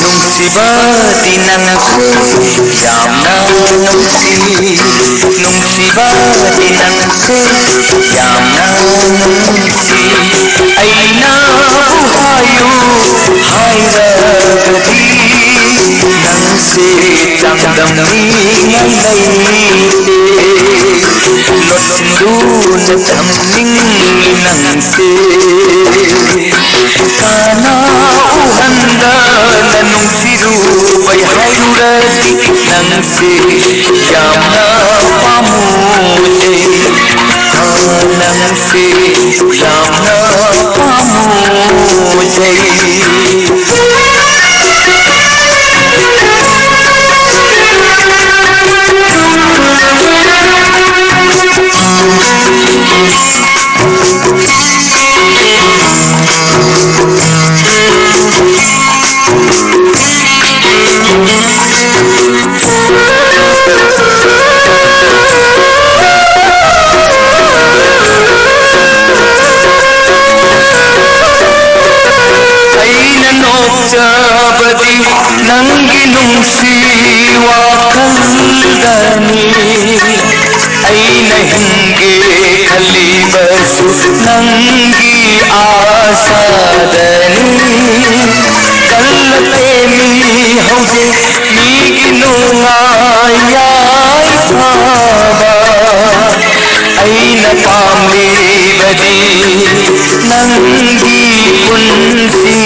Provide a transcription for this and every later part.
Nungsibati nangku yamna nungsi Nungsibati nangku yamna nungsi Aina buhayu hairagati Nangse chamdamni ngalaite Lotsindu natamning nangse Kana uhanda nanungsiru bai hairurati nangse yamna pamuje nangse yamna pamuje Jabadi nangi nungsi wakaldani aina hinge khali basu nangi asadani kallate mi hoje miginu ayai baba aina pamli badi nangi punsi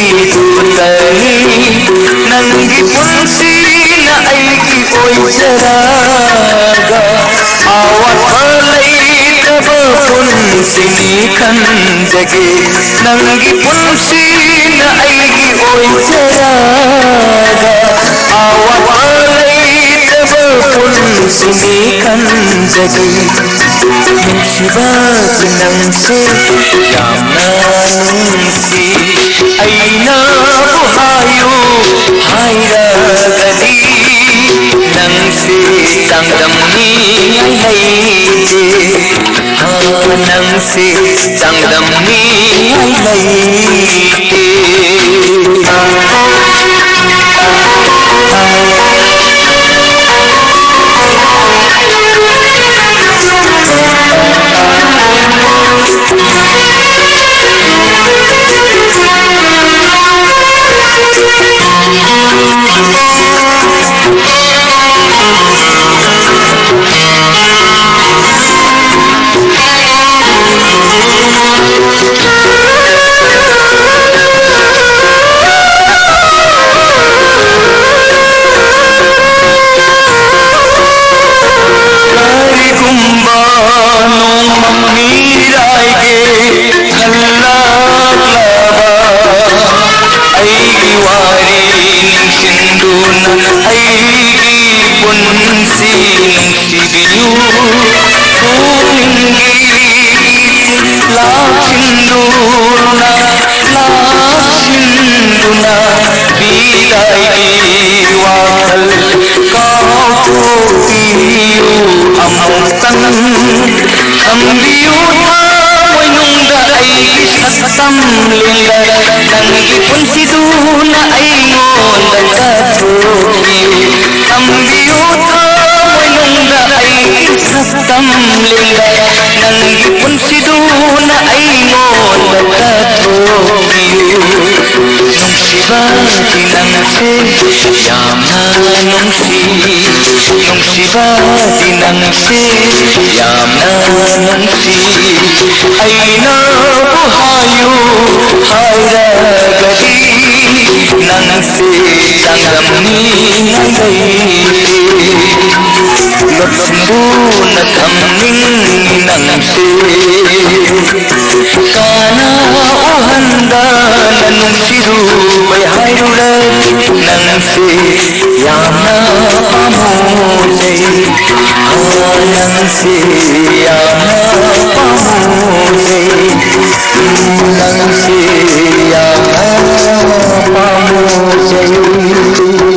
Nangi punsi na aiki oi jaraga awat balai taba punsi ni kan jage Nangi punsi na aiki oi jaraga awat balai taba punsi ni kan jage Nungsibati nangse yamna nungsi aina buhayu hairagati nangse chamdamni ngalaite nangse chamdamni ngalaite Satam lila nangi punsiduna aingon dagatuki ambiyuta moinunda ai satam lila nangi punsiduna aingon dagatuki Nungsibati nangse yamna nungsi Nungsibati nangse yamna nungsi aina buhayu hairagati nangse chamdamni ngalaite lotsindu natamning nangse kana uhanda nanungsiru bai hairurati nangse yamna pamuje nangse yamna pamuje nangse yamna pamuje रे